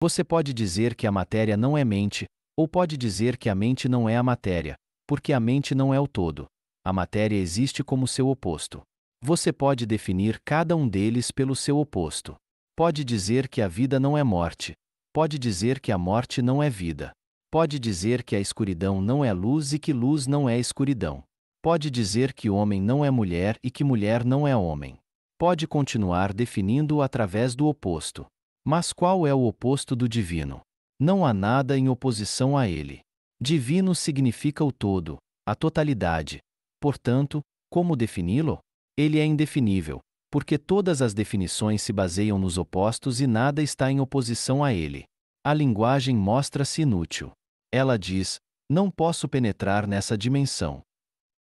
Você pode dizer que a matéria não é mente, ou pode dizer que a mente não é a matéria, porque a mente não é o todo. A matéria existe como seu oposto. Você pode definir cada um deles pelo seu oposto. Pode dizer que a vida não é morte. Pode dizer que a morte não é vida. Pode dizer que a escuridão não é luz e que luz não é escuridão. Pode dizer que homem não é mulher e que mulher não é homem. Pode continuar definindo-o através do oposto. Mas qual é o oposto do divino? Não há nada em oposição a ele. Divino significa o todo, a totalidade. Portanto, como defini-lo? Ele é indefinível, porque todas as definições se baseiam nos opostos e nada está em oposição a ele. A linguagem mostra-se inútil. Ela diz: não posso penetrar nessa dimensão.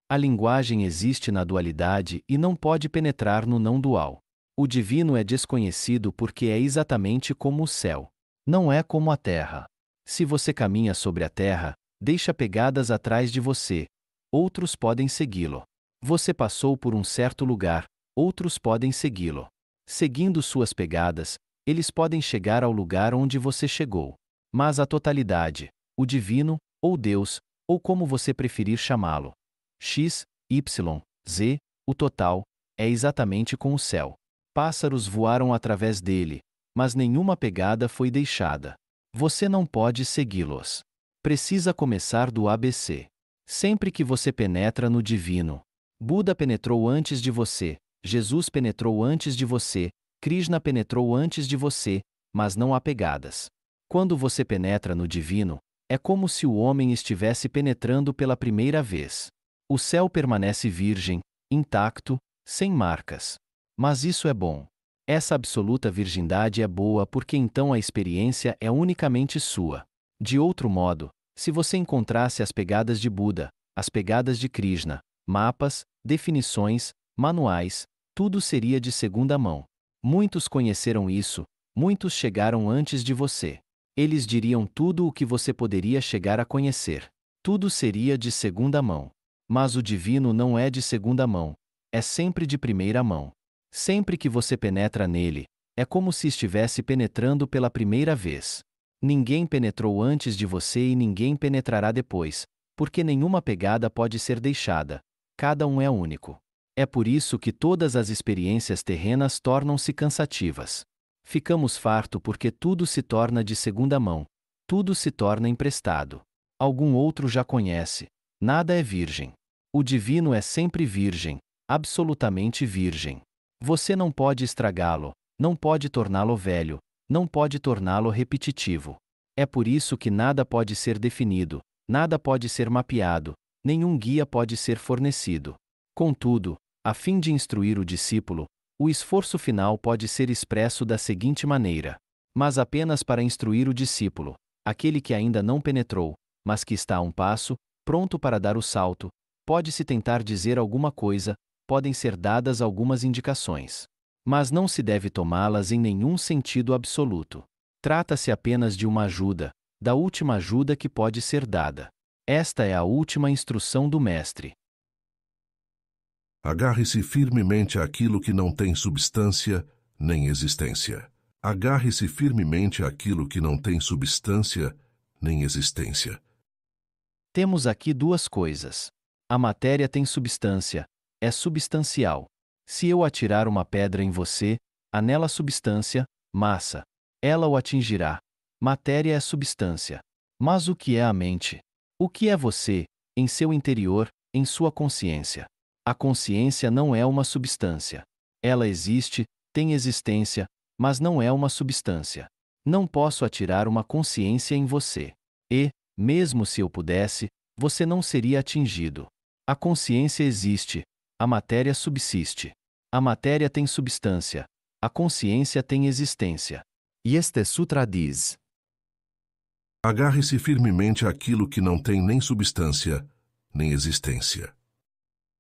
A linguagem existe na dualidade e não pode penetrar no não dual. O divino é desconhecido porque é exatamente como o céu. Não é como a terra. Se você caminha sobre a terra, deixa pegadas atrás de você. Outros podem segui-lo. Você passou por um certo lugar, outros podem segui-lo. Seguindo suas pegadas, eles podem chegar ao lugar onde você chegou. Mas a totalidade, o divino, ou Deus, ou como você preferir chamá-lo, X, Y, Z, o total, é exatamente com o céu. Pássaros voaram através dele, mas nenhuma pegada foi deixada. Você não pode segui-los. Precisa começar do ABC. Sempre que você penetra no divino, Buda penetrou antes de você, Jesus penetrou antes de você, Krishna penetrou antes de você, mas não há pegadas. Quando você penetra no divino, é como se o homem estivesse penetrando pela primeira vez. O céu permanece virgem, intacto, sem marcas. Mas isso é bom. Essa absoluta virgindade é boa porque então a experiência é unicamente sua. De outro modo, se você encontrasse as pegadas de Buda, as pegadas de Krishna, mapas, definições, manuais, tudo seria de segunda mão. Muitos conheceram isso, muitos chegaram antes de você. Eles diriam tudo o que você poderia chegar a conhecer. Tudo seria de segunda mão. Mas o divino não é de segunda mão, é sempre de primeira mão. Sempre que você penetra nele, é como se estivesse penetrando pela primeira vez. Ninguém penetrou antes de você e ninguém penetrará depois, porque nenhuma pegada pode ser deixada. Cada um é único. É por isso que todas as experiências terrenas tornam-se cansativas. Ficamos farto porque tudo se torna de segunda mão, tudo se torna emprestado. Algum outro já conhece. Nada é virgem. O divino é sempre virgem, absolutamente virgem. Você não pode estragá-lo, não pode torná-lo velho, não pode torná-lo repetitivo. É por isso que nada pode ser definido, nada pode ser mapeado, nenhum guia pode ser fornecido. Contudo, a fim de instruir o discípulo, o esforço final pode ser expresso da seguinte maneira: mas apenas para instruir o discípulo, aquele que ainda não penetrou, mas que está a um passo, pronto para dar o salto, pode-se tentar dizer alguma coisa, podem ser dadas algumas indicações. Mas não se deve tomá-las em nenhum sentido absoluto. Trata-se apenas de uma ajuda, da última ajuda que pode ser dada. Esta é a última instrução do Mestre. Agarre-se firmemente àquilo que não tem substância nem existência. Agarre-se firmemente àquilo que não tem substância nem existência. Temos aqui duas coisas. A matéria tem substância, é substancial. Se eu atirar uma pedra em você, há nela substância, massa. Ela o atingirá. Matéria é substância. Mas o que é a mente? O que é você, em seu interior, em sua consciência? A consciência não é uma substância. Ela existe, tem existência, mas não é uma substância. Não posso atirar uma consciência em você. E, mesmo se eu pudesse, você não seria atingido. A consciência existe, a matéria subsiste. A matéria tem substância, a consciência tem existência. E este sutra diz: Agarre-se firmemente àquilo que não tem nem substância, nem existência.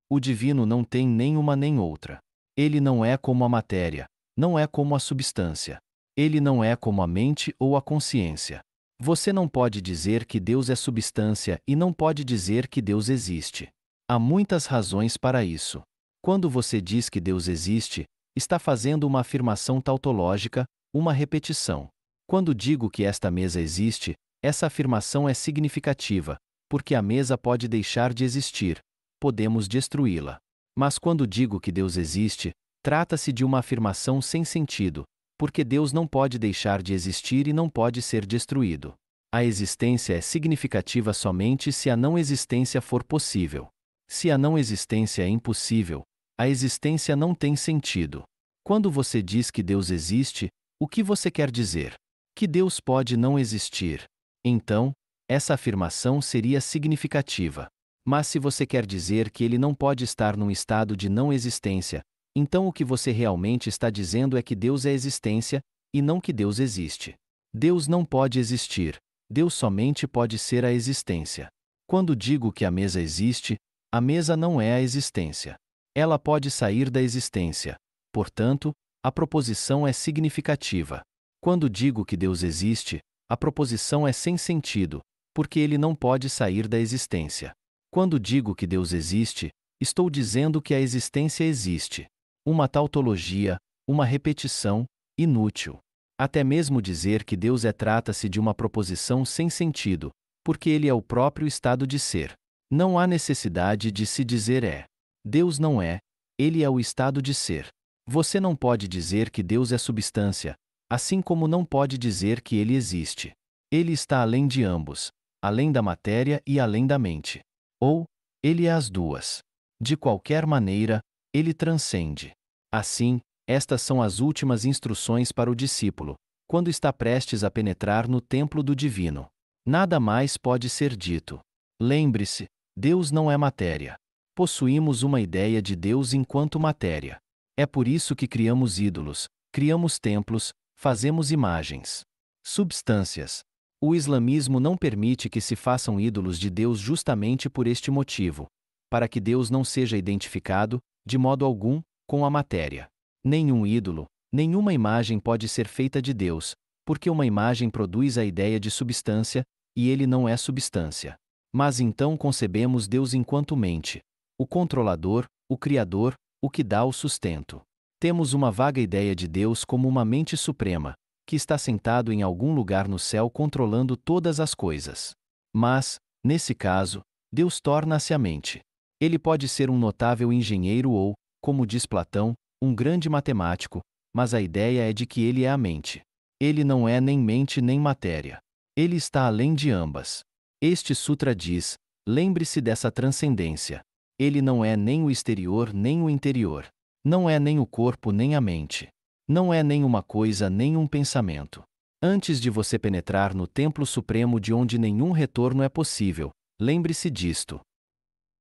O divino não tem nem uma nem outra. Ele não é como a matéria, não é como a substância. Ele não é como a mente ou a consciência. Você não pode dizer que Deus é substância e não pode dizer que Deus existe. Há muitas razões para isso. Quando você diz que Deus existe, está fazendo uma afirmação tautológica, uma repetição. Quando digo que esta mesa existe, essa afirmação é significativa, porque a mesa pode deixar de existir, podemos destruí-la. Mas quando digo que Deus existe, trata-se de uma afirmação sem sentido, porque Deus não pode deixar de existir e não pode ser destruído. A existência é significativa somente se a não existência for possível. Se a não existência é impossível, a existência não tem sentido. Quando você diz que Deus existe, o que você quer dizer? Que Deus pode não existir. Então, essa afirmação seria significativa. Mas se você quer dizer que ele não pode estar num estado de não existência, então o que você realmente está dizendo é que Deus é existência, e não que Deus existe. Deus não pode existir, Deus somente pode ser a existência. Quando digo que a mesa existe, a mesa não é a existência. Ela pode sair da existência. Portanto, a proposição é significativa. Quando digo que Deus existe, a proposição é sem sentido, porque ele não pode sair da existência. Quando digo que Deus existe, estou dizendo que a existência existe. Uma tautologia, uma repetição, inútil. Até mesmo dizer que Deus trata-se de uma proposição sem sentido, porque ele é o próprio estado de ser. Não há necessidade de se dizer é. Deus não é, ele é o estado de ser. Você não pode dizer que Deus é substância, assim como não pode dizer que ele existe. Ele está além de ambos, além da matéria e além da mente. Ou, ele é as duas. De qualquer maneira, ele transcende. Assim, estas são as últimas instruções para o discípulo, quando está prestes a penetrar no templo do divino. Nada mais pode ser dito. Lembre-se, Deus não é matéria. Possuímos uma ideia de Deus enquanto matéria. É por isso que criamos ídolos, criamos templos, fazemos imagens. Substâncias. O islamismo não permite que se façam ídolos de Deus justamente por este motivo, para que Deus não seja identificado, de modo algum, com a matéria. Nenhum ídolo, nenhuma imagem pode ser feita de Deus, porque uma imagem produz a ideia de substância, e ele não é substância. Mas então concebemos Deus enquanto mente, o controlador, o criador, o que dá o sustento. Temos uma vaga ideia de Deus como uma mente suprema, que está sentado em algum lugar no céu controlando todas as coisas. Mas, nesse caso, Deus torna-se a mente. Ele pode ser um notável engenheiro ou, como diz Platão, um grande matemático, mas a ideia é de que ele é a mente. Ele não é nem mente nem matéria. Ele está além de ambas. Este sutra diz: lembre-se dessa transcendência. Ele não é nem o exterior nem o interior. Não é nem o corpo nem a mente. Não é nem uma coisa nem um pensamento. Antes de você penetrar no templo supremo de onde nenhum retorno é possível, lembre-se disto.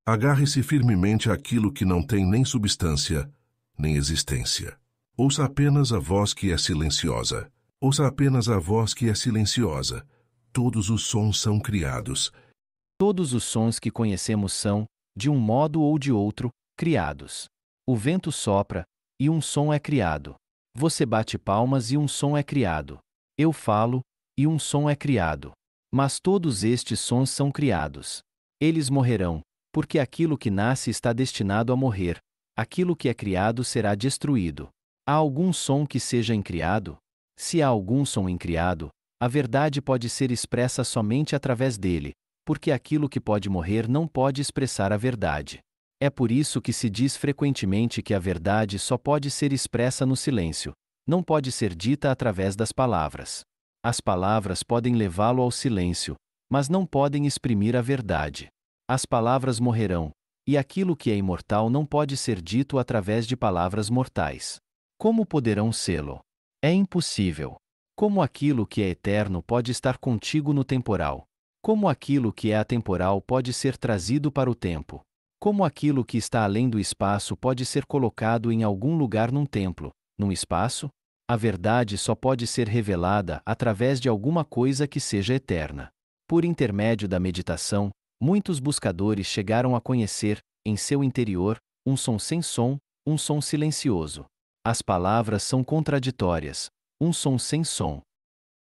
Agarre-se firmemente àquilo que não tem nem substância, nem existência. Ouça apenas a voz que é silenciosa. Ouça apenas a voz que é silenciosa. Todos os sons são criados. Todos os sons que conhecemos são, de um modo ou de outro, criados. O vento sopra, e um som é criado. Você bate palmas e um som é criado. Eu falo, e um som é criado. Mas todos estes sons são criados. Eles morrerão, porque aquilo que nasce está destinado a morrer, aquilo que é criado será destruído. Há algum som que seja incriado? Se há algum som incriado, a verdade pode ser expressa somente através dele, porque aquilo que pode morrer não pode expressar a verdade. É por isso que se diz frequentemente que a verdade só pode ser expressa no silêncio, não pode ser dita através das palavras. As palavras podem levá-lo ao silêncio, mas não podem exprimir a verdade. As palavras morrerão, e aquilo que é imortal não pode ser dito através de palavras mortais. Como poderão sê-lo? É impossível. Como aquilo que é eterno pode estar contigo no temporal? Como aquilo que é atemporal pode ser trazido para o tempo? Como aquilo que está além do espaço pode ser colocado em algum lugar num templo, num espaço? A verdade só pode ser revelada através de alguma coisa que seja eterna. Por intermédio da meditação, muitos buscadores chegaram a conhecer, em seu interior, um som sem som, um som silencioso. As palavras são contraditórias, um som sem som.